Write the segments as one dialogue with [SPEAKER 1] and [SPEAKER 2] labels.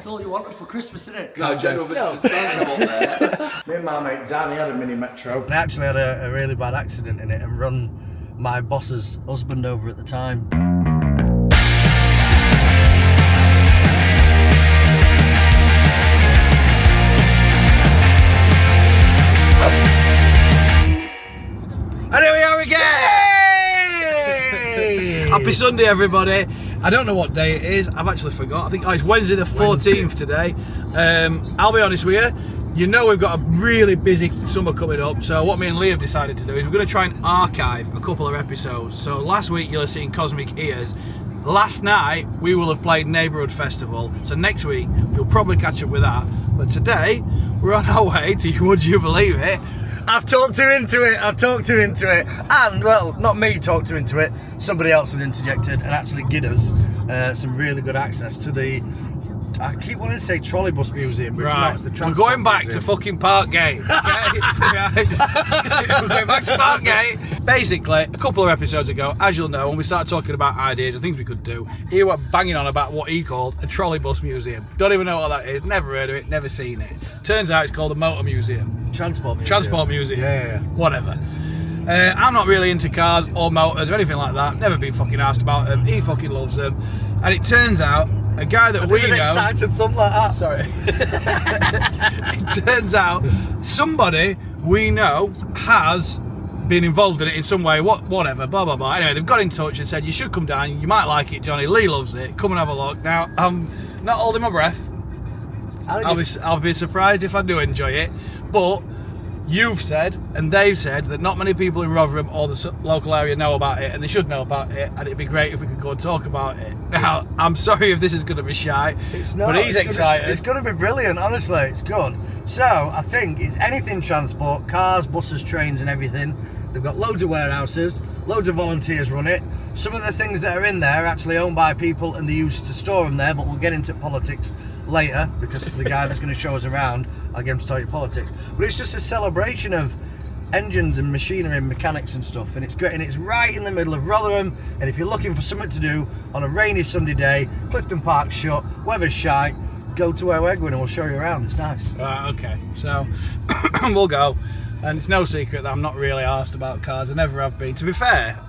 [SPEAKER 1] all you wanted for Christmas, isn't it?
[SPEAKER 2] No, general visitors don't come up there.
[SPEAKER 1] Me and my mate Danny had a mini metro. And I actually had a really bad accident in it and run my boss's husband over at the time. And here we are again! Hey! Happy Sunday, everybody. I don't know what day it is. I've actually forgot. I think it's Wednesday the 14th today. I'll be honest with you. You know we've got a really busy summer coming up. So what me and Lee have decided to do is we're going to try and archive a couple of episodes. So last week you'll have seen Cosmic Ears. Last night we will have played Neighbourhood Festival. So next week you'll probably catch up with that. But today we're on our way to, would you believe it? I've talked her into it. And, well, not me talked her into it. Somebody else has interjected and actually given us some really good access to the, I keep wanting to say Trolleybus Museum, but it's not, it's the Transport
[SPEAKER 3] We're going back
[SPEAKER 1] Museum.
[SPEAKER 3] to fucking Parkgate, okay? We're going back to Parkgate. Basically, a couple of episodes ago, as you'll know, when we started talking about ideas and things we could do, he were banging on about what he called a Trolleybus Museum. Don't even know what that is, never heard of it, never seen it. Turns out it's called a Motor Museum.
[SPEAKER 1] Transport Museum.
[SPEAKER 3] Yeah. Whatever. I'm not really into cars or motors or anything like that. Never been fucking asked about them. He fucking loves them. And it turns out a guy that we know.
[SPEAKER 1] Excited thump like that.
[SPEAKER 3] Sorry. It turns out somebody we know has been involved in it in some way. Whatever. Blah blah blah. Anyway, they've got in touch and said you should come down. You might like it, Johnny. Lee loves it. Come and have a look. Now I'm not holding my breath. I'll be surprised if I do enjoy it, but you've said and they've said that not many people in Rotherham or the local area know about it, and they should know about it, and it'd be great if we could go and talk about it. Now, I'm sorry if this is going to be shy, but he's excited.
[SPEAKER 1] It's going to be brilliant, honestly, it's good. So, I think it's anything transport, cars, buses, trains and everything. They've got loads of warehouses, loads of volunteers run it. Some of the things that are in there are actually owned by people and they used to store them there, but we'll get into politics later because the guy that's going to show us around, I'll get him to tell you politics. But it's just a celebration of engines and machinery and mechanics and stuff, and it's great, and it's right in the middle of Rotherham. And if you're looking for something to do on a rainy Sunday day, Clifton Park's shut, weather's shite, go to where we're going and we'll show you around. It's nice.
[SPEAKER 3] Right, okay, so we'll go. And it's no secret that I'm not really asked about cars. I never have been. To be fair,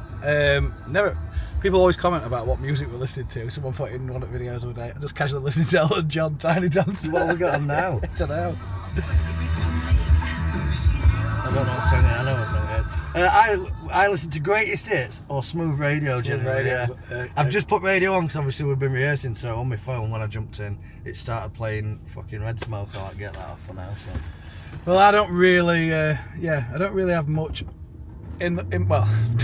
[SPEAKER 3] never. People always comment about what music we're listening to. Someone put in one of the videos all day. I just casually listening to Elton John, Tiny Dancer.
[SPEAKER 1] What have we got on now?
[SPEAKER 3] I don't know.
[SPEAKER 1] I don't know what song it is. I know what song it is. I listen to Greatest Hits or Smooth Radio. I've just put radio on because obviously we've been rehearsing. So on my phone when I jumped in, it started playing fucking Red Smoke. I like get that off for now. So.
[SPEAKER 3] Well, I don't really, I don't really have much don't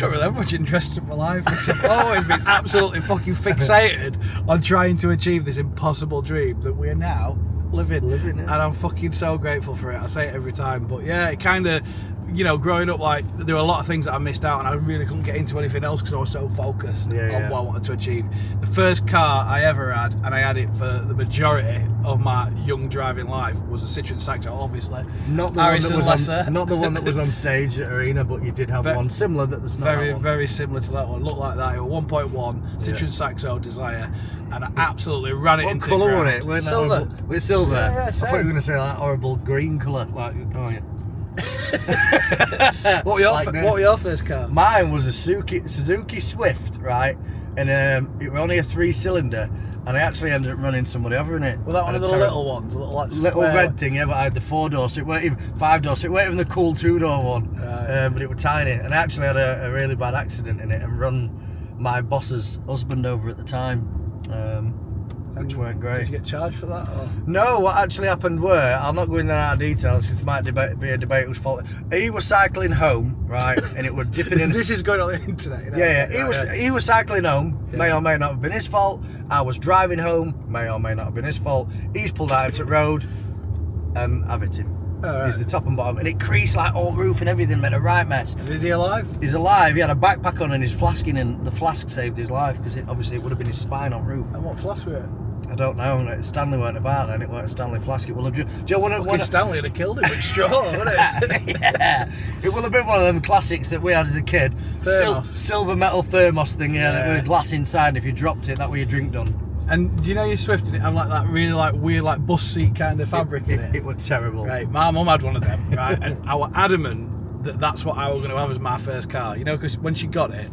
[SPEAKER 3] really have much interest in my life. I've always been absolutely fucking fixated on trying to achieve this impossible dream that we're now living
[SPEAKER 1] it.
[SPEAKER 3] And I'm fucking so grateful for it. I say it every time, but yeah, it kind of, growing up, like, there were a lot of things that I missed out and I really couldn't get into anything else because I was so focused on what I wanted to achieve. The first car I ever had, and I had it for the majority of my young driving life, was a Citroen Saxo, obviously.
[SPEAKER 1] Not the one that was on stage at Arena, but you did have one similar that's not
[SPEAKER 3] very,
[SPEAKER 1] that one.
[SPEAKER 3] very similar to that one. Looked like that. It was 1.1 Citroen Saxo Desire, and I absolutely ran it into the ground.
[SPEAKER 1] What colour was it?
[SPEAKER 3] Silver.
[SPEAKER 1] With silver?
[SPEAKER 3] Yeah,
[SPEAKER 1] I thought you were going to say that horrible green colour. Like, oh yeah.
[SPEAKER 3] What were your first car?
[SPEAKER 1] Mine was a Suzuki Swift, right? And it was only a 3-cylinder, and I actually ended up running somebody over in it.
[SPEAKER 3] Was that one of the little ones?
[SPEAKER 1] Little red thing, yeah, but I had the 4-door, so it weren't even 5-door, so it weren't even the cool 2-door one. Right. But it was tiny, and I actually had a really bad accident in it and run my boss's husband over at the time. Which weren't great.
[SPEAKER 3] Did you get charged for that? Or?
[SPEAKER 1] No, what actually happened were, I'll not go into that details because it might be a debate whose fault. He was cycling home, right, and it was dipping in.
[SPEAKER 3] This is going on the internet.
[SPEAKER 1] He was cycling home, may or may not have been his fault. I was driving home, may or may not have been his fault. He's pulled out into the road, and I've hit him.
[SPEAKER 3] Right.
[SPEAKER 1] He's the top and bottom, and it creased like all roof and everything, made a right mess.
[SPEAKER 3] And is he alive?
[SPEAKER 1] He's alive. He had a backpack on and his flask in, and the flask saved his life because obviously it would have been his spine on roof.
[SPEAKER 3] And what flask were it?
[SPEAKER 1] I don't know. Stanley weren't about then. It weren't a Stanley flask. It will have. Do you want
[SPEAKER 3] Stanley would have killed him with straw, wouldn't it?
[SPEAKER 1] Yeah. It will have been one of them classics that we had as a kid.
[SPEAKER 3] Thermos.
[SPEAKER 1] Silver metal thermos thing, that with a glass inside. And if you dropped it, that was your drink done.
[SPEAKER 3] And do you know your Swift and it have like that really like weird like bus seat kind of fabric in it?
[SPEAKER 4] It was terrible.
[SPEAKER 3] Right, my mum had one of them, right, and I was adamant that that's what I was going to have as my first car, you know, because when she got it,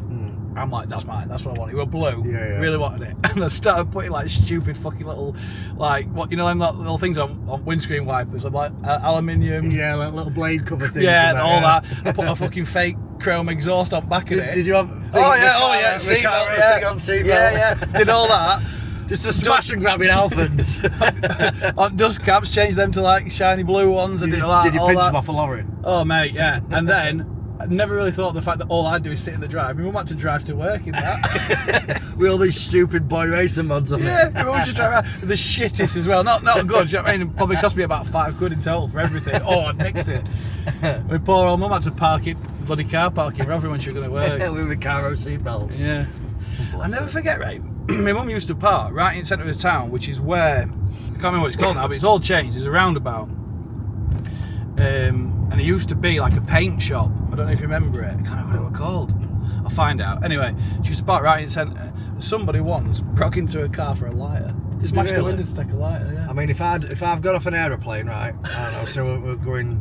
[SPEAKER 3] I'm like, that's mine, that's what I want. It was blue, really wanted it, and I started putting like stupid fucking little, like, what, you know, them little things on windscreen wipers, like aluminium.
[SPEAKER 4] Yeah, like little blade cover things.
[SPEAKER 3] Yeah, all that. I put a fucking fake chrome exhaust on back of it.
[SPEAKER 4] Did you have?
[SPEAKER 3] Seat belt, yeah.
[SPEAKER 4] Thing on seat belt.
[SPEAKER 3] Yeah, did all that.
[SPEAKER 4] Just a smash and grabbing Alphans.
[SPEAKER 3] On dust caps, changed them to like shiny blue ones.
[SPEAKER 4] Did you
[SPEAKER 3] all
[SPEAKER 4] pinch
[SPEAKER 3] that.
[SPEAKER 4] them off a lorry?
[SPEAKER 3] Oh mate, yeah. And then I never really thought of the fact that all I'd do is sit in the drive. My mum had to drive to work in that.
[SPEAKER 4] With all these stupid boy racing mods on
[SPEAKER 3] Yeah,
[SPEAKER 4] it.
[SPEAKER 3] my mum just drive around. The shittest as well. Not good. Do you know what I mean? It probably cost me about £5 in total for everything. Oh, I nicked it. My poor old mum had to park it, bloody car parking Rovering when she was going to work.
[SPEAKER 4] With Recaro seat belts.
[SPEAKER 3] Yeah. I never forget, right? My mum used to park right in the centre of the town, which is where, I can't remember what it's called now, but it's all changed. There's a roundabout. And it used to be like a paint shop. I don't know if you remember it. I can't remember what it was called. I'll find out. Anyway, she used to park right in the centre. And somebody once broke into her car for a lighter. Smashed the window to take a lighter, yeah.
[SPEAKER 4] I mean, if I've got off an aeroplane, right? I don't know, so we're going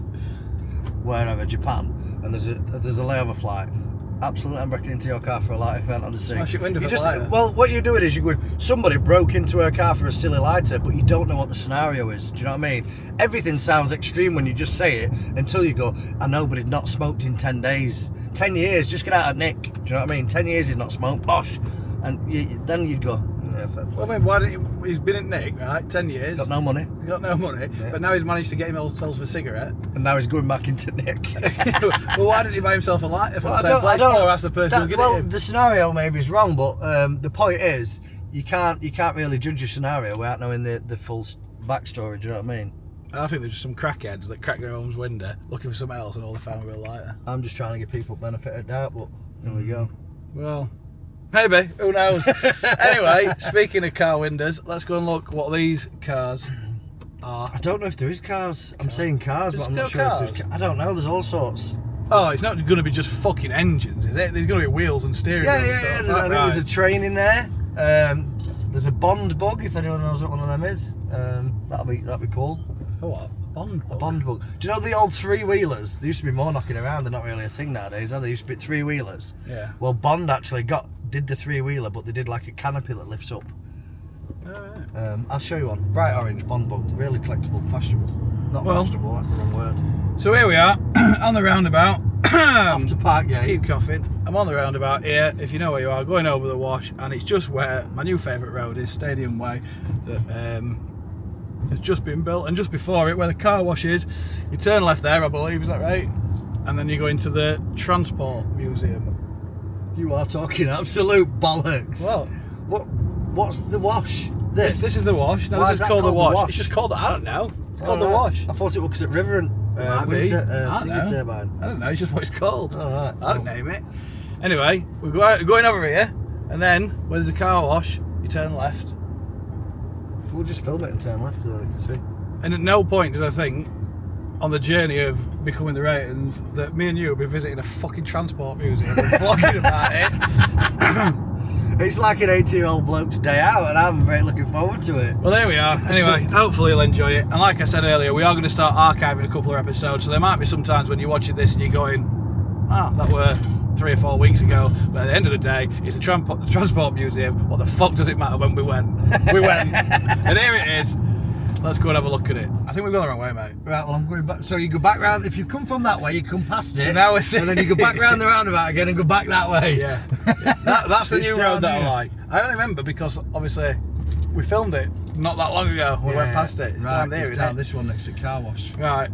[SPEAKER 4] wherever, Japan, and there's a layover flight. Absolutely, I'm breaking into your car for a lighter if you haven't seen.
[SPEAKER 3] Smash your window for a lighter.
[SPEAKER 4] Well, what you're doing is you're going, somebody broke into her car for a silly lighter, but you don't know what the scenario is. Do you know what I mean? Everything sounds extreme when you just say it until you go, I know, but he'd not smoked in 10 days. 10 years, just get out of Nick. Do you know what I mean? 10 years he's not smoked, posh. And then you'd go, yeah, fair play.
[SPEAKER 3] Well, I mean, why didn't he's been at Nick, right? 10 years.
[SPEAKER 4] Got no money.
[SPEAKER 3] He's got no money,
[SPEAKER 4] Yeah.
[SPEAKER 3] but now he's managed to get himself a cigarette.
[SPEAKER 4] And now he's going back into Nick.
[SPEAKER 3] Well, why didn't he buy himself a lighter from
[SPEAKER 4] Well,
[SPEAKER 3] the same place? Or ask the person who
[SPEAKER 4] that,
[SPEAKER 3] get
[SPEAKER 4] well,
[SPEAKER 3] it him?
[SPEAKER 4] the scenario maybe is wrong, but the point is, you can't really judge a scenario without knowing the full backstory. Do you know what I mean?
[SPEAKER 3] I think there's just some crackheads that crack their own window looking for something else and all they found was a lighter.
[SPEAKER 4] I'm just trying to give people benefit of doubt, but there we go.
[SPEAKER 3] Well, maybe, who knows? Anyway, speaking of car windows, let's go and look what these cars are.
[SPEAKER 4] I don't know if there is cars. I'm saying cars, but
[SPEAKER 3] There's
[SPEAKER 4] I'm
[SPEAKER 3] no
[SPEAKER 4] not sure
[SPEAKER 3] cars?
[SPEAKER 4] if there's I don't know, there's all sorts.
[SPEAKER 3] Oh, it's not going to be just fucking engines, is it? There's going to be wheels and steering
[SPEAKER 4] Yeah,
[SPEAKER 3] wheels
[SPEAKER 4] yeah,
[SPEAKER 3] and
[SPEAKER 4] yeah.
[SPEAKER 3] stuff.
[SPEAKER 4] I think there's a train in there. There's a Bond bug, if anyone knows what one of them is. That'll be cool.
[SPEAKER 3] Oh, what? A Bond bug?
[SPEAKER 4] A Bond bug. Do you know the old three-wheelers? There used to be more knocking around. They're not really a thing nowadays, are they? There used to be three-wheelers.
[SPEAKER 3] Yeah.
[SPEAKER 4] Well, Bond actually did the three-wheeler, but they did like a canopy that lifts up.
[SPEAKER 3] Alright.
[SPEAKER 4] I'll show you one. Bright orange Bond bug. Really collectible, fashionable. Not
[SPEAKER 3] Well-
[SPEAKER 4] fashionable, that's the wrong word.
[SPEAKER 3] So here we are, on the roundabout.
[SPEAKER 4] Off to Parkgate.
[SPEAKER 3] Keep coughing. I'm on the roundabout here, if you know where you are, going over the wash, and it's just where my new favourite road is, Stadium Way, that has just been built, and just before it, where the car wash is, you turn left there, I believe, is that right? And then you go into the Transport Museum.
[SPEAKER 4] You are talking absolute bollocks.
[SPEAKER 3] Well,
[SPEAKER 4] What's the wash?
[SPEAKER 3] this is the wash. No,
[SPEAKER 4] Why
[SPEAKER 3] this
[SPEAKER 4] is
[SPEAKER 3] is
[SPEAKER 4] that
[SPEAKER 3] called the
[SPEAKER 4] called the
[SPEAKER 3] wash.
[SPEAKER 4] wash?
[SPEAKER 3] It's just called, I don't know. It's called the
[SPEAKER 4] Alright.
[SPEAKER 3] wash.
[SPEAKER 4] I thought it was at River and
[SPEAKER 3] Might be.
[SPEAKER 4] wind
[SPEAKER 3] I don't know.
[SPEAKER 4] turbine.
[SPEAKER 3] I don't know, it's just what it's called.
[SPEAKER 4] Alright.
[SPEAKER 3] I don't name it. Anyway, we're going over here, and then where there's a car wash, you turn left.
[SPEAKER 4] We'll just film it and turn left so they can see.
[SPEAKER 3] And at no point did I think, on the journey of becoming the ratings, that me and you would be visiting a fucking transport museum and vlogging about it.
[SPEAKER 4] It's like an 80-year-old bloke's day out, and I'm very looking forward to it.
[SPEAKER 3] Well, there we are. Anyway, hopefully you'll enjoy it. And like I said earlier, we are going to start archiving a couple of episodes, so there might be some times when you're watching this and you're going, that were 3 or 4 weeks ago. But at the end of the day, it's the Transport Museum. What the fuck does it matter when we went? We went. And here it is. Let's go and have a look at it. I think we've gone the wrong way, mate.
[SPEAKER 4] Right, well, I'm going back. So you go back round. If you come from that way, you come past it.
[SPEAKER 3] So now we're
[SPEAKER 4] and then you go back round the roundabout again and go back that way.
[SPEAKER 3] Yeah. That's the
[SPEAKER 4] It's
[SPEAKER 3] new
[SPEAKER 4] down
[SPEAKER 3] road that
[SPEAKER 4] here.
[SPEAKER 3] I like. I only remember because, obviously, we filmed it not that long ago. We went past it. It's
[SPEAKER 4] right,
[SPEAKER 3] down there,
[SPEAKER 4] it's
[SPEAKER 3] isn't
[SPEAKER 4] down
[SPEAKER 3] it?
[SPEAKER 4] this one next to car wash.
[SPEAKER 3] Right,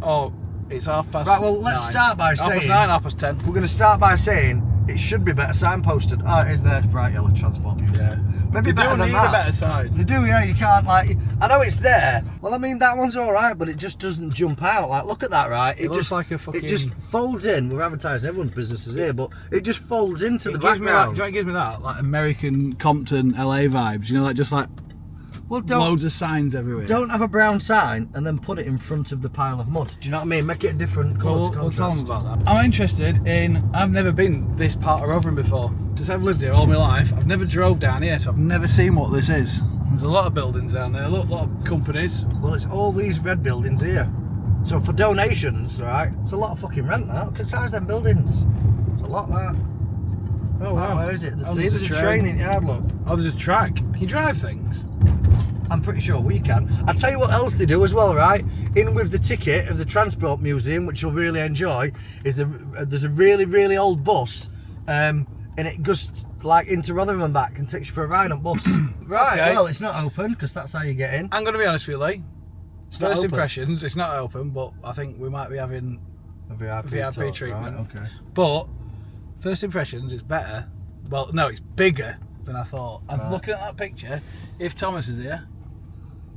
[SPEAKER 3] it's 9:30.
[SPEAKER 4] Right, well, let's start by saying...
[SPEAKER 3] 9:30, 10:30.
[SPEAKER 4] We're going to start by saying it should be better signposted. Oh, it is there, bright yellow Transport Museum.
[SPEAKER 3] Yeah.
[SPEAKER 4] Maybe
[SPEAKER 3] They
[SPEAKER 4] better
[SPEAKER 3] do
[SPEAKER 4] than
[SPEAKER 3] need
[SPEAKER 4] that.
[SPEAKER 3] a better sign.
[SPEAKER 4] They do, yeah. You can't, like... I know it's there. Well, I mean, that one's all right, but it just doesn't jump out. Like, look at that, right?
[SPEAKER 3] It looks
[SPEAKER 4] just,
[SPEAKER 3] like a fucking...
[SPEAKER 4] It just folds in. We're advertising everyone's businesses here, but it just folds into the
[SPEAKER 3] It gives me that,
[SPEAKER 4] background.
[SPEAKER 3] do you know what it gives me that? Like American Compton, LA vibes. You know, like just like
[SPEAKER 4] Well,
[SPEAKER 3] loads of signs everywhere.
[SPEAKER 4] Don't have a brown sign and then put it in front of the pile of mud. Do you know what I mean? Make it a different colour to
[SPEAKER 3] We'll tell them
[SPEAKER 4] contrast.
[SPEAKER 3] about that. I'm interested in... I've never been this part of Rotherham before. Just I've lived here all my life. I've never drove down here, so I've never seen what this is. There's a lot of buildings down there, a lot of companies.
[SPEAKER 4] Well, it's all these red buildings here. So for donations, right, it's a lot of fucking rent now. Look at the size of them buildings. It's a lot, that.
[SPEAKER 3] Oh wow.
[SPEAKER 4] Where is it?
[SPEAKER 3] Oh,
[SPEAKER 4] See, there's a train in yard, look.
[SPEAKER 3] Oh, there's a track. Can you drive things?
[SPEAKER 4] I'm pretty sure we can. I'll tell you what else they do as well, right? In with the ticket of the Transport Museum, which you'll really enjoy, is there's a really, really old bus, and it goes like into Rotherham and back and takes you for a ride on bus. Right,
[SPEAKER 3] Okay.
[SPEAKER 4] well, it's not open because that's how you get in.
[SPEAKER 3] I'm going to be honest with you, Lee.
[SPEAKER 4] It's not
[SPEAKER 3] First
[SPEAKER 4] open.
[SPEAKER 3] impressions, it's not open, but I think we might be having
[SPEAKER 4] A VIP,
[SPEAKER 3] VIP treatment.
[SPEAKER 4] Right, okay.
[SPEAKER 3] But first impressions, it's better. Well, no, it's bigger than I thought. And
[SPEAKER 4] Right.
[SPEAKER 3] looking at that picture, if Thomas is here,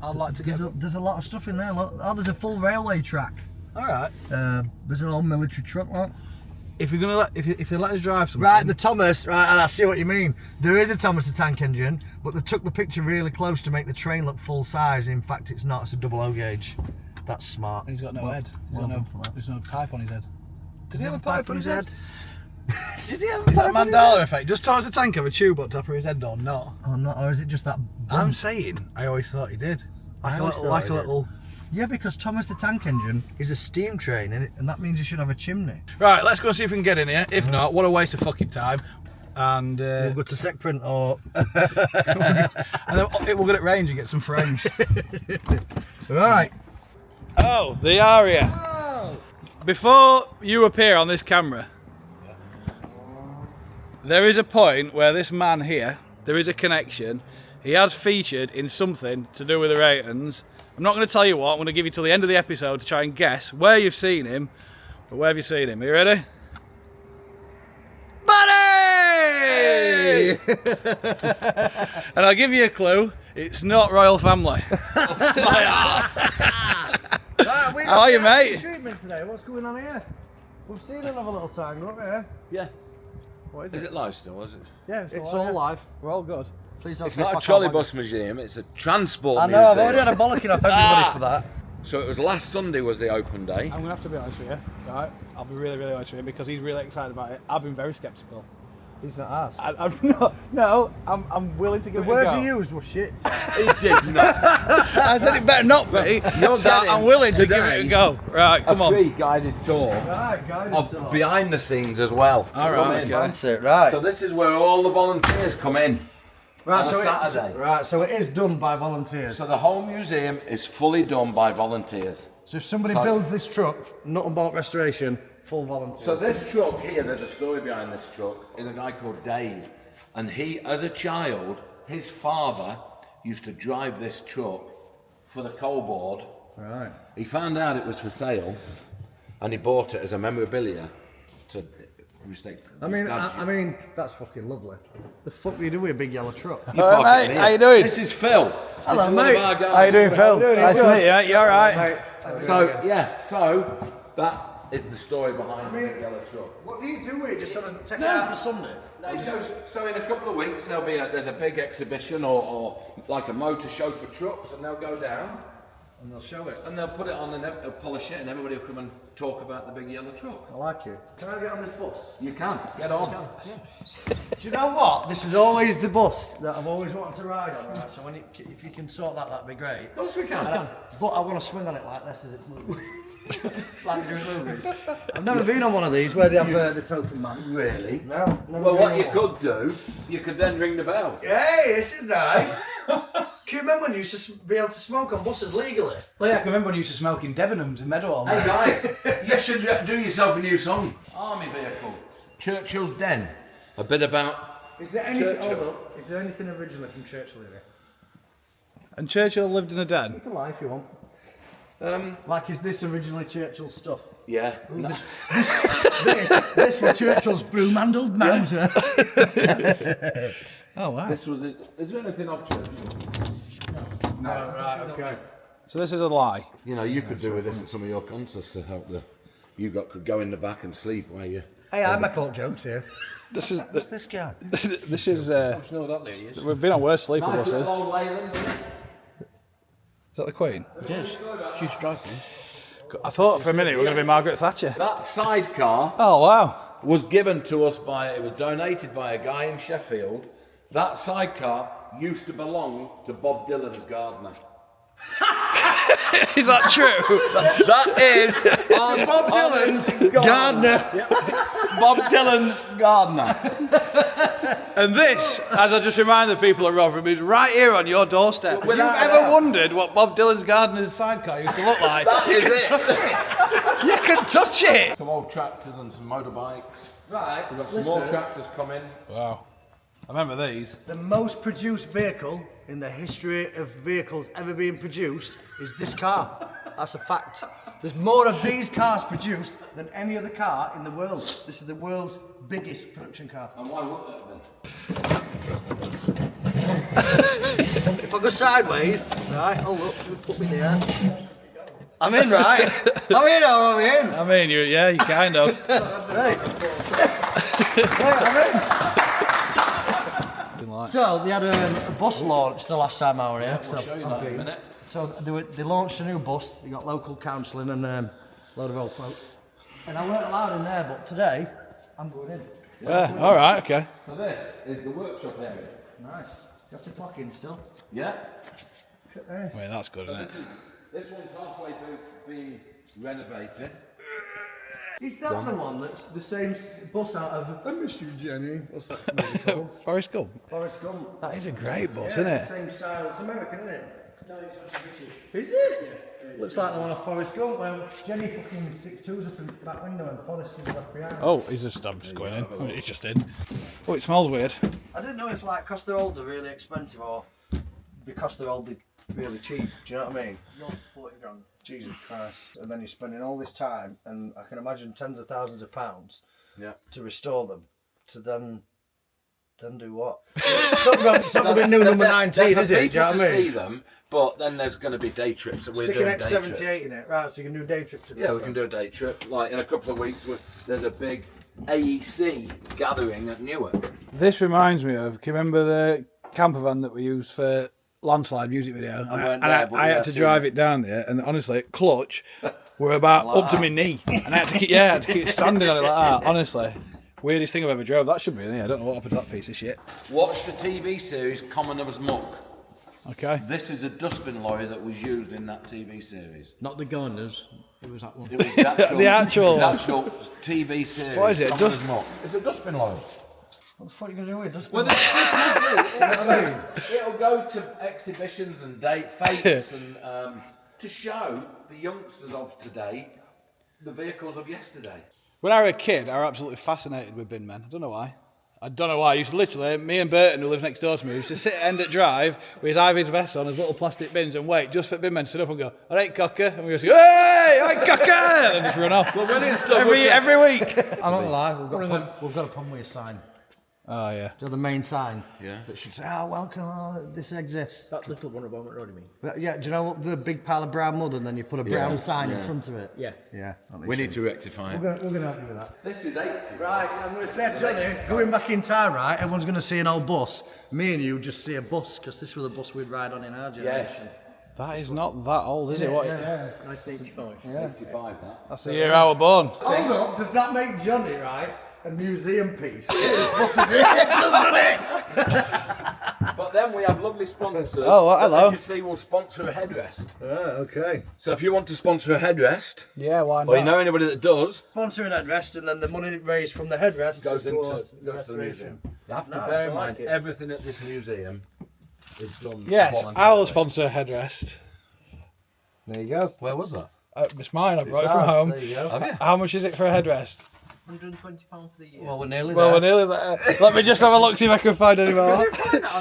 [SPEAKER 3] I'd like to get.
[SPEAKER 4] There's a lot of stuff in there. Look. Oh, there's a full railway track.
[SPEAKER 3] All right.
[SPEAKER 4] There's an old military truck. Look.
[SPEAKER 3] If you're gonna if they let us drive something,
[SPEAKER 4] Right, the Thomas. Right, I see what you mean. There is a Thomas the Tank Engine, but they took the picture really close to make the train look full size. In fact, it's not. It's a double O gauge. That's smart.
[SPEAKER 3] and he's got no
[SPEAKER 4] Well-
[SPEAKER 3] head.
[SPEAKER 4] well done for that.
[SPEAKER 3] There's no pipe on his head.
[SPEAKER 4] Does he have a pipe on his head? Did he have a
[SPEAKER 3] Is that
[SPEAKER 4] pipe on his
[SPEAKER 3] Mandela
[SPEAKER 4] head?
[SPEAKER 3] effect? Does Thomas the Tank have a tube up top of his head or not?
[SPEAKER 4] Oh, no, or is it just that?
[SPEAKER 3] I'm
[SPEAKER 4] bump?
[SPEAKER 3] saying, I always thought he did.
[SPEAKER 4] I
[SPEAKER 3] Like a
[SPEAKER 4] always
[SPEAKER 3] little,
[SPEAKER 4] thought
[SPEAKER 3] like
[SPEAKER 4] he
[SPEAKER 3] a
[SPEAKER 4] did.
[SPEAKER 3] little.
[SPEAKER 4] Yeah, because Thomas the Tank Engine is a steam train, and that means you should have a chimney.
[SPEAKER 3] Right, let's go and see if we can get in here. If not, what a waste of fucking time. And
[SPEAKER 4] We'll go to Secprint or.
[SPEAKER 3] and then we'll get it range and get some frames.
[SPEAKER 4] Right.
[SPEAKER 3] Oh, the aria. Before you appear on this camera, there is a point where this man here, there is a connection. He has featured in something to do with the ratings. I'm not going to tell you what. I'm going to give you till the end of the episode to try and guess where you've seen him. But where have you seen him? Are you ready? Buddy! And I'll give you a clue. It's not royal family. My arse.
[SPEAKER 4] Right, we
[SPEAKER 3] How are you, mate?
[SPEAKER 4] Treatment today. What's going on here? We've seen another little sign up here.
[SPEAKER 3] Yeah. What is
[SPEAKER 2] Is it live still, is it?
[SPEAKER 3] Yeah,
[SPEAKER 4] It's all live.
[SPEAKER 3] We're all good.
[SPEAKER 4] Please don't
[SPEAKER 2] It's
[SPEAKER 4] say
[SPEAKER 2] not a
[SPEAKER 4] fuck
[SPEAKER 2] trolley
[SPEAKER 4] all
[SPEAKER 2] bus museum, it's a transport
[SPEAKER 4] I
[SPEAKER 2] museum.
[SPEAKER 4] know, I've already had a bollocking off everybody for that.
[SPEAKER 2] So it was last Sunday was the open day.
[SPEAKER 3] I'm gonna have to be honest with you, right? I'll be really, really honest with you because he's really excited about it. I've been very sceptical.
[SPEAKER 4] He's not asked.
[SPEAKER 3] I'm willing to give
[SPEAKER 4] The
[SPEAKER 3] it a
[SPEAKER 4] words
[SPEAKER 3] go.
[SPEAKER 4] he used were shit.
[SPEAKER 2] He did not.
[SPEAKER 3] I said it better not be.
[SPEAKER 2] You're
[SPEAKER 3] So
[SPEAKER 2] getting
[SPEAKER 3] I'm willing to give it
[SPEAKER 2] today
[SPEAKER 3] a go. Right,
[SPEAKER 2] A
[SPEAKER 3] come on.
[SPEAKER 2] free guided tour
[SPEAKER 4] Right, guided
[SPEAKER 2] of
[SPEAKER 4] tour.
[SPEAKER 2] behind the scenes as well.
[SPEAKER 3] All right,
[SPEAKER 2] Come in.
[SPEAKER 3] okay.
[SPEAKER 4] Fancy it, right.
[SPEAKER 2] So this is where all the volunteers come in.
[SPEAKER 4] Right,
[SPEAKER 2] on
[SPEAKER 4] so
[SPEAKER 2] a Saturday.
[SPEAKER 4] so it is done by volunteers.
[SPEAKER 2] So the whole museum is fully done by volunteers.
[SPEAKER 4] So if somebody
[SPEAKER 2] So-
[SPEAKER 4] builds this truck, nut and bolt restoration, full volunteer.
[SPEAKER 2] So this truck here, there's a story behind this truck, is a guy called Dave. And he, as a child, his father used to drive this truck for the coal board.
[SPEAKER 4] Right.
[SPEAKER 2] He found out it was for sale, and he bought it as a memorabilia to respect.
[SPEAKER 4] I mean, that's fucking lovely. The fuck do you do with a big yellow truck?
[SPEAKER 3] All right, mate. How you doing?
[SPEAKER 2] This is Phil.
[SPEAKER 4] Hello,
[SPEAKER 2] This is one
[SPEAKER 4] mate.
[SPEAKER 2] of our guys.
[SPEAKER 3] How you doing, Phil?
[SPEAKER 4] doing?
[SPEAKER 3] Nice to
[SPEAKER 4] Good.
[SPEAKER 3] meet you. You all right?
[SPEAKER 4] Mate,
[SPEAKER 2] So yeah, so that is the story behind the big yellow truck.
[SPEAKER 4] what do you do with it? Just sort of take it out on a Sunday?
[SPEAKER 2] So in a couple of weeks there's a big exhibition or like a motor show for trucks, and they'll go down
[SPEAKER 4] And they'll show it.
[SPEAKER 2] and they'll put it on and they'll polish it, and everybody will come and talk about the big yellow truck.
[SPEAKER 4] I like you. Can I get on this bus?
[SPEAKER 2] You can get on.
[SPEAKER 4] Do you know what? This is always the bus that I've always wanted to ride on, right? So if you can sort that, that'd be great.
[SPEAKER 2] Of course we can.
[SPEAKER 4] But I want to swing on it like this as it moves. Like they do in movies. I've never been on one of these where they have the token man.
[SPEAKER 2] Really?
[SPEAKER 4] No, never
[SPEAKER 2] Well,
[SPEAKER 4] been
[SPEAKER 2] what
[SPEAKER 4] on
[SPEAKER 2] you
[SPEAKER 4] one.
[SPEAKER 2] could do, you could then ring the bell.
[SPEAKER 4] Hey, this is nice. Can you remember when you used to be able to smoke on buses legally?
[SPEAKER 3] Well, yeah, I can remember when you used to smoke in Debenhams in Meadowhall.
[SPEAKER 2] Hey guys, you should do yourself a new song. Army vehicle. Churchill's Den. A bit about.
[SPEAKER 4] Is there anything?
[SPEAKER 2] Churchill.
[SPEAKER 4] Hold up. Is there anything originally from Churchill in it?
[SPEAKER 3] And Churchill lived in a den.
[SPEAKER 4] You can lie if you want. Like, is this originally Churchill stuff?
[SPEAKER 2] Yeah. No.
[SPEAKER 4] This was Churchill's broom-handled Mauser. Oh wow.
[SPEAKER 2] This was it. Is there anything off Churchill?
[SPEAKER 4] No, right, okay.
[SPEAKER 3] So this is a lie.
[SPEAKER 2] You know, you could do with this at some of your concerts to help could go in the back and sleep while you.
[SPEAKER 4] Hey, I make all jokes here.
[SPEAKER 3] This is
[SPEAKER 4] What's this guy?
[SPEAKER 3] this is.
[SPEAKER 2] Do you know what that lady is?
[SPEAKER 3] We've been on worse sleeper
[SPEAKER 2] Nice
[SPEAKER 3] buses.
[SPEAKER 2] little old Leyland.
[SPEAKER 3] Is that the Queen?
[SPEAKER 2] It is. She's striking.
[SPEAKER 3] I thought for a minute we were going to be Margaret Thatcher.
[SPEAKER 2] That sidecar
[SPEAKER 3] Oh wow!
[SPEAKER 2] was given to us it was donated by a guy in Sheffield. That sidecar used to belong to Bob Dylan's gardener.
[SPEAKER 3] Is that true?
[SPEAKER 2] That is
[SPEAKER 4] Bob Dylan's gardener.
[SPEAKER 2] Bob Dylan's gardener.
[SPEAKER 3] And this, as I just remind the people of Rotherham, is right here on your doorstep. Have you
[SPEAKER 2] Without a
[SPEAKER 3] ever
[SPEAKER 2] doubt.
[SPEAKER 3] wondered what Bob Dylan's gardener's sidecar used to look like?
[SPEAKER 2] That is it.
[SPEAKER 3] You can touch it!
[SPEAKER 2] Some old tractors and some motorbikes.
[SPEAKER 4] Right,
[SPEAKER 2] We've got some more tractors coming.
[SPEAKER 3] Wow. I remember these.
[SPEAKER 4] The most produced vehicle in the history of vehicles ever being produced is this car. That's a fact. There's more of these cars produced than any other car in the world. This is the world's biggest production car.
[SPEAKER 2] And why wouldn't it have been?
[SPEAKER 4] If I go sideways, right, hold up, put me there. I'm in, right? I'm in or I'm in?
[SPEAKER 3] I mean, you kind of.
[SPEAKER 4] Right. Right, I'm in. So they had a bus launch the last time I was here.
[SPEAKER 2] We'll show you that in a minute.
[SPEAKER 4] So they launched a new bus. They got local counselling and a load of old folk. And I weren't allowed in there, but today I'm going in.
[SPEAKER 3] Yeah, all right, okay.
[SPEAKER 2] So this is the workshop area.
[SPEAKER 4] Nice. You have to clock in still.
[SPEAKER 2] Yeah.
[SPEAKER 4] Look at this.
[SPEAKER 3] Wait, that's good, isn't it?
[SPEAKER 2] This one's halfway through being renovated.
[SPEAKER 4] Is that the one that's the same bus out of I Miss You, Jenny? What's that movie called?
[SPEAKER 3] Forrest Gump.
[SPEAKER 4] Forrest Gump.
[SPEAKER 3] That is a great bus,
[SPEAKER 4] Yeah,
[SPEAKER 3] isn't
[SPEAKER 4] it's
[SPEAKER 3] it?
[SPEAKER 4] the same style. It's American, isn't it? No, it's actually British. Is it? Yeah. Looks like the one of Forrest Gump where Jenny fucking sticks twos up in the back window and Forrest is left behind.
[SPEAKER 3] Oh, I'm just going in. Oh, he's just in. Oh, it smells weird.
[SPEAKER 4] I didn't know if like because they're old they're really expensive or because they're old they're really cheap. Do you know what I mean? Yours 40 grand. Jesus Christ. And then you're spending all this time and I can imagine tens of thousands of pounds to restore them to then do what? It's not going to be new number 19, is it? Do you know what I
[SPEAKER 2] to
[SPEAKER 4] mean?
[SPEAKER 2] see them, but then there's going to be day trips. That we're
[SPEAKER 4] Stick an
[SPEAKER 2] doing day
[SPEAKER 4] X78
[SPEAKER 2] trips.
[SPEAKER 4] in it, right? So you can do day trips.
[SPEAKER 2] Yeah, we can do a day trip. Like in a couple of weeks, there's a big AEC gathering at Newark.
[SPEAKER 3] This reminds me of, can you remember the camper van that we used for Landslide music video? I had to drive it down there, and honestly, clutch were about up to my knee, and I had to keep it standing on it like that. Honestly, weirdest thing I've ever drove. That should be in here. I don't know what happened to that piece of shit.
[SPEAKER 2] Watch the TV series Commoner's Muck.
[SPEAKER 3] Okay.
[SPEAKER 2] This is a dustbin lorry that was used in that TV series.
[SPEAKER 5] Not the Gardeners. It was that one.
[SPEAKER 2] It was the actual,
[SPEAKER 3] The actual
[SPEAKER 2] the
[SPEAKER 3] one.
[SPEAKER 2] actual TV series.
[SPEAKER 3] What is it?
[SPEAKER 2] Commoner's Muck. It's a dustbin lorry.
[SPEAKER 4] What the fuck are you going to do with it?
[SPEAKER 2] Well, it'll go to exhibitions and date fates and to show the youngsters of today the vehicles of yesterday.
[SPEAKER 3] When I was a kid, I was absolutely fascinated with bin men. I don't know why. I used to literally, me and Burton, who lives next door to me, used to sit at end at drive with his Ivy's vest on, his little plastic bins, and wait just for bin men to sit up and go, all right, cocker. And we just go, hey, all right, cocker. And then just run off.
[SPEAKER 2] Well, when it's
[SPEAKER 3] every week.
[SPEAKER 4] I'm not gonna lie, we've got a problem with your sign.
[SPEAKER 3] Oh, yeah.
[SPEAKER 4] The men's sign.
[SPEAKER 2] Yeah.
[SPEAKER 4] That should say, welcome, this exists.
[SPEAKER 5] That little one about Road, you mean?
[SPEAKER 4] Yeah, do you know what the big pile of brown mud and then you put a brown sign in front of it?
[SPEAKER 5] Yeah.
[SPEAKER 4] Yeah.
[SPEAKER 2] We need to rectify it.
[SPEAKER 4] We're going to help you with that.
[SPEAKER 2] This is 80.
[SPEAKER 4] Right, I'm going to say, Johnny, going back in time, right, everyone's going to see an old bus. Me and you just see a bus, because this was the bus we'd ride on in our generation.
[SPEAKER 2] Yes.
[SPEAKER 3] That is not that old, is it? What?
[SPEAKER 4] Yeah.
[SPEAKER 5] 1985.
[SPEAKER 2] 85, that.
[SPEAKER 3] That's the year I was born.
[SPEAKER 4] Hold up, does that make Johnny, right, a museum piece? Doesn't it?
[SPEAKER 2] But then we have lovely sponsors.
[SPEAKER 3] Oh, well,
[SPEAKER 2] that,
[SPEAKER 3] hello.
[SPEAKER 2] as you see, will sponsor a headrest.
[SPEAKER 4] Okay.
[SPEAKER 2] So if you want to sponsor a headrest,
[SPEAKER 3] Yeah, why not?
[SPEAKER 2] or you know anybody that does,
[SPEAKER 4] Sponsoring headrest and then the money raised from the headrest
[SPEAKER 2] goes to
[SPEAKER 4] towards
[SPEAKER 2] the museum. You have to
[SPEAKER 4] Nice,
[SPEAKER 2] bear in
[SPEAKER 4] I like
[SPEAKER 2] mind,
[SPEAKER 4] it.
[SPEAKER 2] everything at this museum is done
[SPEAKER 3] Yes,
[SPEAKER 2] voluntarily.
[SPEAKER 3] I will sponsor a headrest.
[SPEAKER 4] There you go.
[SPEAKER 2] Where was that?
[SPEAKER 3] It's mine, I brought it
[SPEAKER 4] It's
[SPEAKER 3] from
[SPEAKER 4] ours,
[SPEAKER 3] home.
[SPEAKER 4] There you go.
[SPEAKER 2] Have you?
[SPEAKER 3] How much is it for a headrest?
[SPEAKER 5] £120 for the year.
[SPEAKER 4] Well, we're nearly
[SPEAKER 3] Well, we're
[SPEAKER 4] there.
[SPEAKER 3] nearly there. Let me just have a look, see if I can find any more.
[SPEAKER 2] On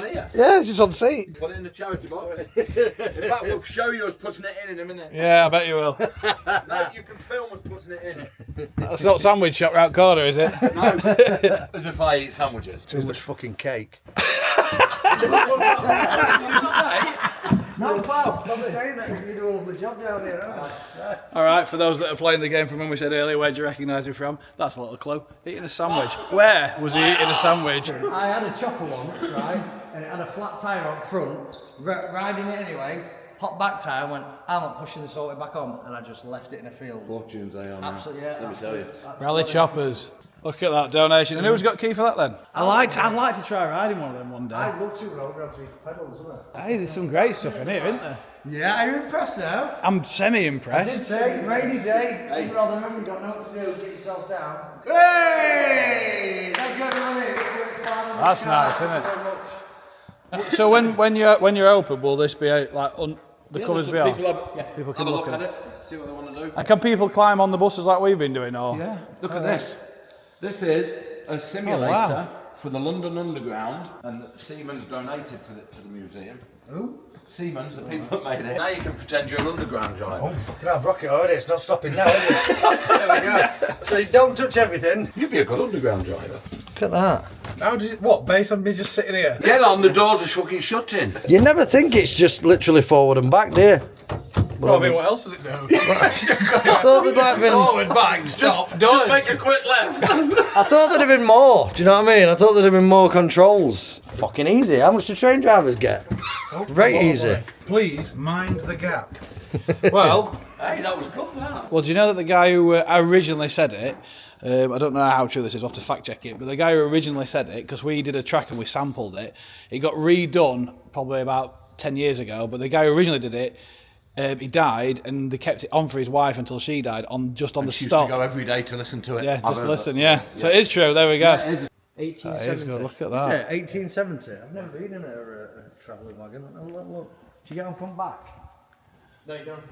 [SPEAKER 2] here.
[SPEAKER 3] Yeah, it's just on the seat.
[SPEAKER 2] Put it in the charity box. In fact, we'll show you us putting it in a minute.
[SPEAKER 3] Yeah, I bet you will.
[SPEAKER 2] No, you can film us putting it in.
[SPEAKER 3] That's not sandwich shop round corner, is it?
[SPEAKER 2] No, as if I eat sandwiches.
[SPEAKER 4] Too much fucking cake. No, pal. I'm saying that you do a lovely job down here. Right?
[SPEAKER 3] All right, for those that are playing the game from when we said earlier, where do you recognise him from? That's a little clue. Eating a sandwich. Where was he eating a sandwich?
[SPEAKER 4] I had a chopper once, right, and it had a flat tyre up front. Riding it anyway, Hot back tire and went, I'm not pushing this all the way back on, and I just left it in a field.
[SPEAKER 2] Fortunes they are, man.
[SPEAKER 4] Absolutely, yeah.
[SPEAKER 2] Let me tell you.
[SPEAKER 3] Rally choppers. Look at that donation. And who's got key for that then? I'd like to try riding one of them one day.
[SPEAKER 4] I'd love to, but I'll be able to pedals, wouldn't
[SPEAKER 3] Hey, there's some great stuff in here, isn't there?
[SPEAKER 4] Yeah, are you impressed now?
[SPEAKER 3] I'm semi-impressed.
[SPEAKER 4] I did say, rainy day, even though the remember you got nothing to do, get yourself down. Hey! Thank you everybody.
[SPEAKER 3] That's nice, isn't it? So when you're open, will this be like the covers be off? People can
[SPEAKER 2] have a
[SPEAKER 3] look
[SPEAKER 2] look at it, see what they want to do.
[SPEAKER 3] And can people climb on the buses like we've been doing? Or
[SPEAKER 2] Yeah, look at this. This is a simulator for the London Underground, and Siemens donated to the museum.
[SPEAKER 4] Who?
[SPEAKER 2] Siemens, the people that made it. Now you can pretend you're an underground driver.
[SPEAKER 4] Oh, fucking hell, rocket already. It's not stopping now, is it? There we go. So you don't touch everything.
[SPEAKER 2] You'd be a good underground driver.
[SPEAKER 4] Look at that.
[SPEAKER 3] how did it? What based on me just sitting here?
[SPEAKER 2] Get on, the doors are fucking shutting.
[SPEAKER 4] You never think it's just literally forward and back, do you?
[SPEAKER 3] Well, I mean, what else does it do?
[SPEAKER 4] I thought there'd like been.
[SPEAKER 3] Forward, back, stop,
[SPEAKER 2] Just make a quick left.
[SPEAKER 4] I thought there'd have been more. Do you know what I mean? I thought there'd have been more controls. Fucking easy. How much do train drivers get? Very easy.
[SPEAKER 3] Please mind the gap. Well,
[SPEAKER 2] Hey, that was good for that.
[SPEAKER 3] well, do you know that the guy who originally said it? I don't know how true this is. I'll have to fact check it. But the guy who originally said it, because we did a track and we sampled it, it got redone probably about 10 years ago. But the guy who originally did it, he died, and they kept it on for his wife until she died on the
[SPEAKER 2] She used
[SPEAKER 3] stop.
[SPEAKER 2] to go every day to listen to it.
[SPEAKER 3] Yeah,
[SPEAKER 2] I've
[SPEAKER 3] just
[SPEAKER 2] heard
[SPEAKER 3] listen.
[SPEAKER 2] that.
[SPEAKER 3] Yeah. So it is true. There we go.
[SPEAKER 2] Yeah, it is.
[SPEAKER 4] 1870.
[SPEAKER 3] Look at
[SPEAKER 4] Is
[SPEAKER 3] that.
[SPEAKER 4] it 1870? I've never been in a travelling wagon. Look. Do you get on front back?
[SPEAKER 5] No, you don't.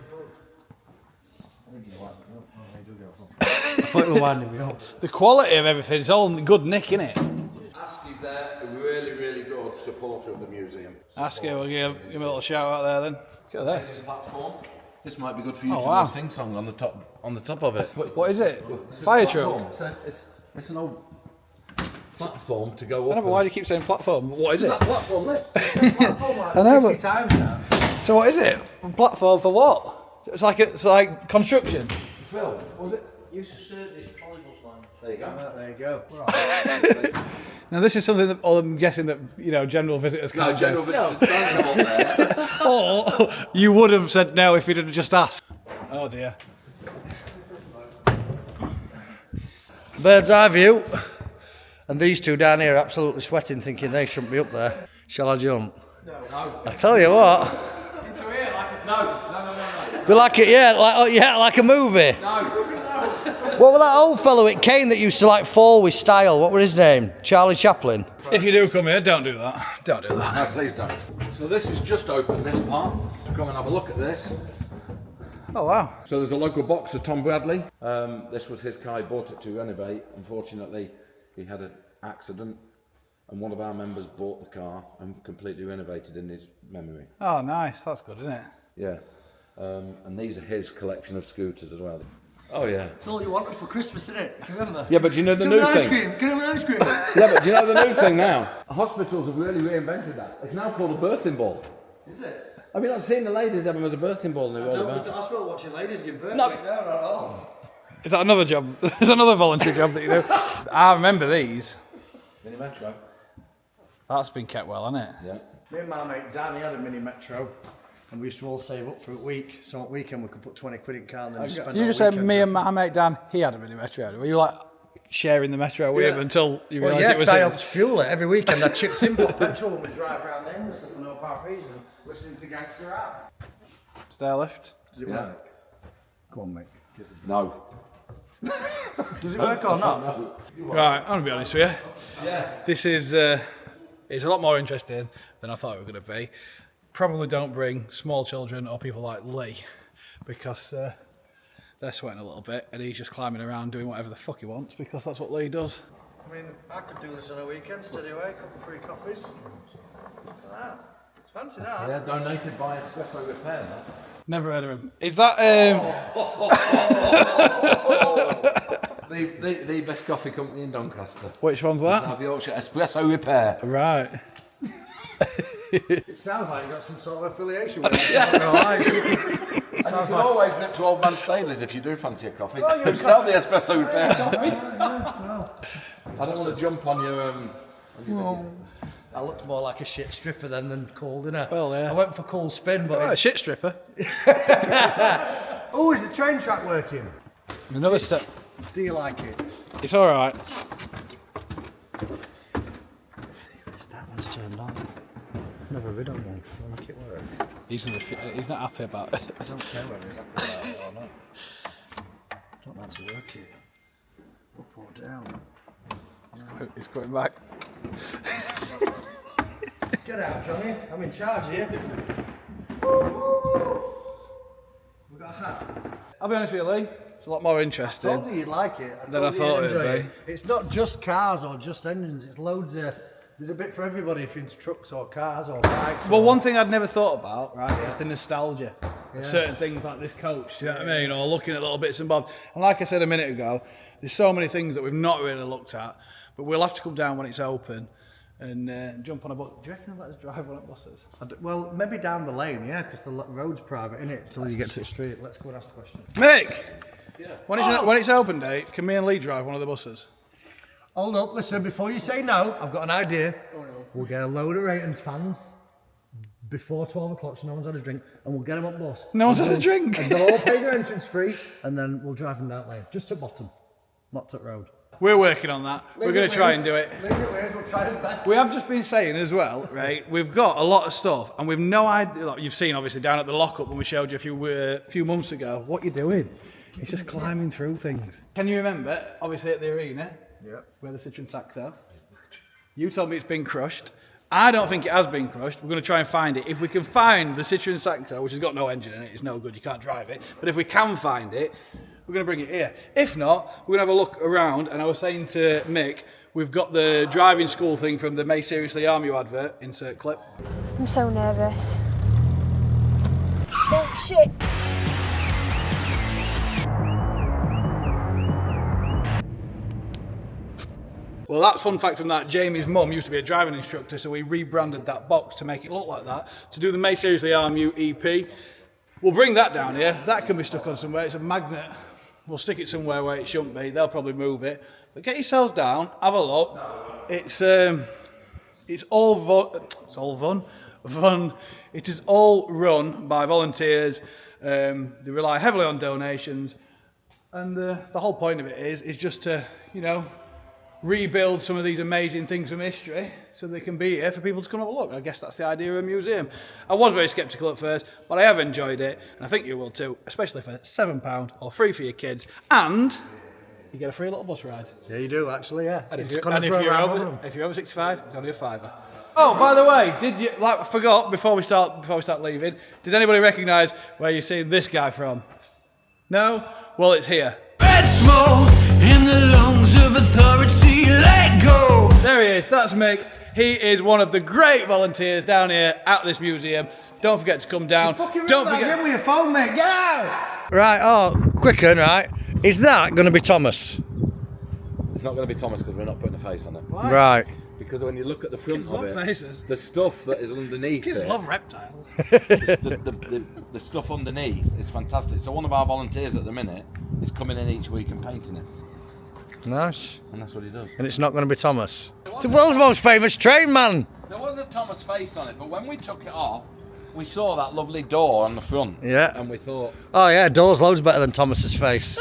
[SPEAKER 4] I thought you were winding me up.
[SPEAKER 3] The quality of everything, it's all good nick, innit?
[SPEAKER 2] Askey's there, a really, really good supporter of the museum.
[SPEAKER 3] Ask you, we'll give him a little shout out there then. Look at this.
[SPEAKER 2] Platform. This might be good for you
[SPEAKER 3] Oh,
[SPEAKER 2] to
[SPEAKER 3] wow.
[SPEAKER 2] do a sing song on the top of it.
[SPEAKER 3] What is it? Fire truck?
[SPEAKER 2] It's an old platform to go up.
[SPEAKER 3] I know, but why do you keep saying platform? What is it?
[SPEAKER 2] platform lift?
[SPEAKER 3] I know, but so what is it? A platform for what? It's like construction.
[SPEAKER 2] Phil, was it?
[SPEAKER 5] Used to serve this trolleybus line.
[SPEAKER 2] There you go.
[SPEAKER 4] There you go.
[SPEAKER 3] Now this is something that I'm guessing that general visitors can't
[SPEAKER 2] No, general visitors don't come up there.
[SPEAKER 3] Or you would have said no if you didn't just ask. Oh dear.
[SPEAKER 4] Bird's eye view. And these two down here are absolutely sweating, thinking they shouldn't be up there. Shall I jump? No. I tell you what.
[SPEAKER 3] Into here like
[SPEAKER 2] No.
[SPEAKER 4] Be like it, like a movie. No. What was that old fellow at Kane that used to like fall with style? What was his name? Charlie Chaplin.
[SPEAKER 3] If you do come here, don't do that. Don't do that.
[SPEAKER 2] No, please don't. So this is just open, this part. Come and have a look at this.
[SPEAKER 3] Oh wow.
[SPEAKER 2] So there's a local boxer, Tom Bradley. This was his car, he bought it to renovate. Unfortunately, he had an accident and one of our members bought the car and completely renovated in his memory.
[SPEAKER 3] Oh nice, that's good, isn't it?
[SPEAKER 2] Yeah. And these are his collection of scooters as well. Oh yeah.
[SPEAKER 4] That's all you wanted for Christmas, isn't it? Remember?
[SPEAKER 2] Yeah, but do you know the new thing?
[SPEAKER 4] Get him an ice cream.
[SPEAKER 2] Yeah, but do you know the new thing now? Hospitals have really reinvented that. It's now called a birthing ball.
[SPEAKER 4] Is it?
[SPEAKER 2] Have you not seen the ladies have them as a birthing ball? And
[SPEAKER 4] I don't go to hospital watching ladies give birth.
[SPEAKER 2] No.
[SPEAKER 4] No, not at all.
[SPEAKER 3] Is that another job? There's another volunteer job that you do. I remember these.
[SPEAKER 2] Mini Metro.
[SPEAKER 3] That's been kept well, hasn't it?
[SPEAKER 2] Yeah.
[SPEAKER 4] Me and my mate Dan, he had a mini Metro. And we used to all save up for a week. So at weekend we could put 20 quid in car and then just spend
[SPEAKER 3] You
[SPEAKER 4] our
[SPEAKER 3] just said
[SPEAKER 4] weekend
[SPEAKER 3] me
[SPEAKER 4] driving.
[SPEAKER 3] and my mate Dan, he had a mini Metro. Were you like sharing the Metro with him until you
[SPEAKER 4] Well,
[SPEAKER 3] realised
[SPEAKER 4] yeah,
[SPEAKER 3] it was
[SPEAKER 4] because I
[SPEAKER 3] his?
[SPEAKER 4] helped fuel it every weekend. I chipped in for petrol and we drive around aimlessly for no apparent reason, listening to Gangster Rap.
[SPEAKER 3] Stair lift.
[SPEAKER 4] Does it
[SPEAKER 2] Yeah.
[SPEAKER 4] work? Go on, mate.
[SPEAKER 2] No.
[SPEAKER 4] Does it work or not?
[SPEAKER 3] Right, I'm gonna be honest with you.
[SPEAKER 2] Yeah.
[SPEAKER 3] This is it's a lot more interesting than I thought it was going to be. Probably don't bring small children or people like Lee because they're sweating a little bit and he's just climbing around doing whatever the fuck he wants because that's what Lee does.
[SPEAKER 4] I mean, I could do this on a weekend, steady away, a couple of free coffees. Look at that. It's fancy that.
[SPEAKER 2] Yeah, donated by Espresso Repair. That.
[SPEAKER 3] Never heard of him. Is that
[SPEAKER 2] The best coffee company in Doncaster.
[SPEAKER 3] which one's that?
[SPEAKER 2] Have Yorkshire Espresso Repair.
[SPEAKER 3] Right.
[SPEAKER 4] It sounds like you've got some sort of affiliation with it. I don't know why.
[SPEAKER 2] You can always nip to Old Man Staley's if you do fancy a coffee. Who sell the Espresso Repair coffee. I don't want to jump on your...
[SPEAKER 4] I looked more like a shit stripper then than cool, didn't I?
[SPEAKER 3] Well, yeah.
[SPEAKER 4] I went for cool spin, but...
[SPEAKER 3] Oh, a shit stripper.
[SPEAKER 4] Oh, is the train track working?
[SPEAKER 3] Another step.
[SPEAKER 4] Do you like it?
[SPEAKER 3] It's all right.
[SPEAKER 4] That one's turned on. Never rid on one. I'll make it work.
[SPEAKER 3] He's not happy about it.
[SPEAKER 4] I don't care whether he's happy about it or not. I don't like to work it. Up or down.
[SPEAKER 3] He's going back.
[SPEAKER 4] Get out, Johnny. I'm in charge here. We've got a hat.
[SPEAKER 3] I'll be honest with you, Lee. It's a lot more
[SPEAKER 4] I
[SPEAKER 3] interesting.
[SPEAKER 4] told you you'd like it.
[SPEAKER 3] Than I thought
[SPEAKER 4] you'd
[SPEAKER 3] it would
[SPEAKER 4] enjoy
[SPEAKER 3] be.
[SPEAKER 4] It's not just cars or just engines. It's loads of... There's a bit for everybody if you're into trucks or cars or bikes.
[SPEAKER 3] Well,
[SPEAKER 4] or...
[SPEAKER 3] one thing I'd never thought about, right, is the nostalgia of certain things like this coach. Do you know what I mean? Or looking at little bits and bobs. And like I said a minute ago, there's so many things that we've not really looked at, but we'll have to come down when it's open and jump on a bus. Do you reckon they'll let us drive one of the buses?
[SPEAKER 4] Well, maybe down the lane, yeah, because the road's private, innit? Until you get to the street. Let's go and ask the question.
[SPEAKER 3] Mick! Yeah. When it's open date, can me and Lee drive one of the buses?
[SPEAKER 4] Hold up, listen, before you say no, I've got an idea. Oh, no. We'll get a load of Ratings fans before 12 o'clock so no one's had a drink, and we'll get them up bus.
[SPEAKER 3] No one's had a drink?
[SPEAKER 4] And they'll all pay their entrance fee, and then we'll drive them down lane. Just at bottom, not at road.
[SPEAKER 3] We're working on that. We're going to try and do it.
[SPEAKER 4] Leave it with us, we'll try our best.
[SPEAKER 3] We have just been saying as well, right, we've got a lot of stuff and we've no idea, like you've seen obviously down at the lockup when we showed you a few months ago, what you're doing. It's just climbing through things. Can you remember, obviously at the arena, where the Citroen Saxo, you told me it's been crushed. I don't think it has been crushed. We're going to try and find it. If we can find the Citroen Saxo, which has got no engine in it, it's no good, you can't drive it. But if we can find it, we're going to bring it here. If not, we're going to have a look around. And I was saying to Mick, we've got the driving school thing from the May Seriously Arm You advert, insert clip.
[SPEAKER 6] I'm so nervous. Oh shit!
[SPEAKER 3] Well, that's fun fact from that. Jamie's mum used to be a driving instructor, so we rebranded that box to make it look like that, to do the May Seriously Arm You EP. We'll bring that down here. That can be stuck on somewhere. It's a magnet. We'll stick it somewhere where it shouldn't be. They'll probably move it. But get yourselves down, have a look. It's all fun. It is all run by volunteers. They rely heavily on donations, and the whole point of it is just to, you know, rebuild some of these amazing things from history so they can be here for people to come have a look. I guess that's the idea of a museum. I was very sceptical at first, but I have enjoyed it, and I think you will too, especially for £7 or free for your kids, and you get a free little bus ride.
[SPEAKER 4] Yeah, you do actually, yeah.
[SPEAKER 3] And if you're over 65, it's only a £5. Oh, by the way, did you, like I forgot before we start leaving, did anybody recognise where you're seeing this guy from? No? Well, it's here.
[SPEAKER 7] Red smoke in the lungs of authority, let go.
[SPEAKER 3] There he is, that's Mick. He is one of the great volunteers down here at this museum. Don't forget to come down. Don't forget.
[SPEAKER 4] Give me your phone, mate. Get out! Right, quick one, right? Is that going to be Thomas?
[SPEAKER 2] It's not going to be Thomas because we're not putting a face on it.
[SPEAKER 3] Why?
[SPEAKER 4] Right.
[SPEAKER 2] Because when you look at the front
[SPEAKER 3] Kids
[SPEAKER 2] of
[SPEAKER 3] love
[SPEAKER 2] it,
[SPEAKER 3] faces.
[SPEAKER 2] the stuff that is underneath
[SPEAKER 3] Kids
[SPEAKER 2] it,
[SPEAKER 3] love reptiles.
[SPEAKER 2] the stuff underneath is fantastic. So one of our volunteers at the minute is coming in each week and painting it.
[SPEAKER 4] Nice.
[SPEAKER 2] And that's what he does.
[SPEAKER 4] And it's not going to be Thomas. It's the world's most famous train man.
[SPEAKER 2] There was a Thomas face on it, but when we took it off, we saw that lovely door on the front.
[SPEAKER 4] Yeah.
[SPEAKER 2] And we thought,
[SPEAKER 4] Oh yeah, door's loads better than Thomas's face.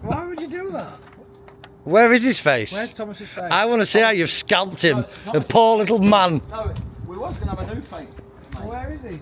[SPEAKER 3] Why would you do that?
[SPEAKER 4] Where is his face?
[SPEAKER 3] Where's Thomas's face?
[SPEAKER 4] I want to see how you've scalped him. The poor little man.
[SPEAKER 2] no, we was going to have a new face. Mate.
[SPEAKER 3] Where is he?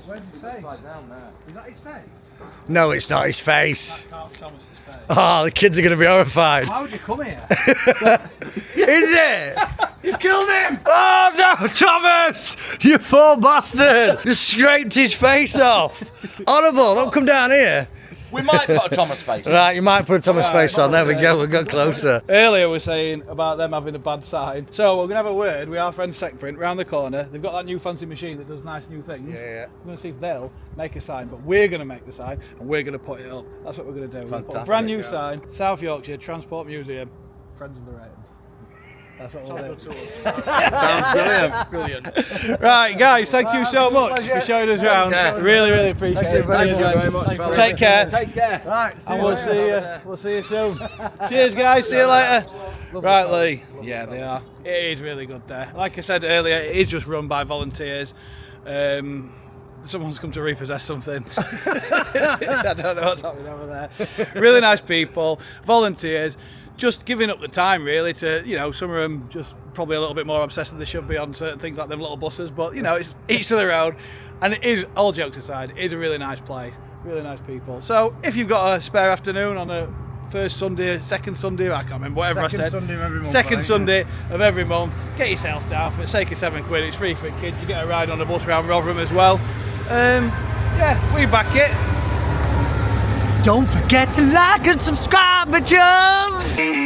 [SPEAKER 3] Where's his face?
[SPEAKER 2] Right down there.
[SPEAKER 3] Is that his face?
[SPEAKER 4] No, it's not his face.
[SPEAKER 3] Can't be Thomas's face.
[SPEAKER 4] Oh, the kids are going to be horrified.
[SPEAKER 3] Why would you come here?
[SPEAKER 4] Is it?
[SPEAKER 3] You've killed him!
[SPEAKER 4] Oh no, Thomas! You poor bastard! Just scraped his face off. Horrible, don't come down here.
[SPEAKER 2] We might put a Thomas face on.
[SPEAKER 4] Right, you might put a Thomas face on. There we go, we got closer.
[SPEAKER 3] Earlier we were saying about them having a bad sign. So we're going to have a word with our friend Secprint round the corner. They've got that new fancy machine that does nice new things.
[SPEAKER 4] Yeah.
[SPEAKER 3] We're going to see if they'll make a sign, but we're going to make the sign and we're going to put it up. That's what we're going to do. We're going to put a brand new sign, South Yorkshire Transport Museum, Friends of the Ratings. That's what we'll do.
[SPEAKER 2] Sounds brilliant.
[SPEAKER 5] Brilliant.
[SPEAKER 3] Right, guys, thank you so much for showing us around. Really, really appreciate it.
[SPEAKER 4] Thank you very
[SPEAKER 2] much, fellas.
[SPEAKER 3] Take care.
[SPEAKER 2] Take care.
[SPEAKER 4] Right,
[SPEAKER 3] And we'll see you soon. Cheers, guys. See you later. Right, Lee. Yeah, they are. It is really good there. Like I said earlier, it is just run by volunteers. Someone's come to repossess something. I don't know what's happening over there. Really nice people, volunteers, just giving up the time really to, you know, some of them just probably a little bit more obsessed than they should be on certain things like them little buses, but you know, it's each to their own. And it is, all jokes aside, it is a really nice place, really nice people. So if you've got a spare afternoon on a first Sunday, second Sunday, I can't remember, whatever
[SPEAKER 4] Second
[SPEAKER 3] I said.
[SPEAKER 4] Sunday of every month,
[SPEAKER 3] Second
[SPEAKER 4] right?
[SPEAKER 3] Sunday of every month, get yourself down for the sake of £7. It's free for kids. You get a ride on a bus around Rotherham as well. Yeah, we back it.
[SPEAKER 7] Don't forget to like and subscribe, bitches!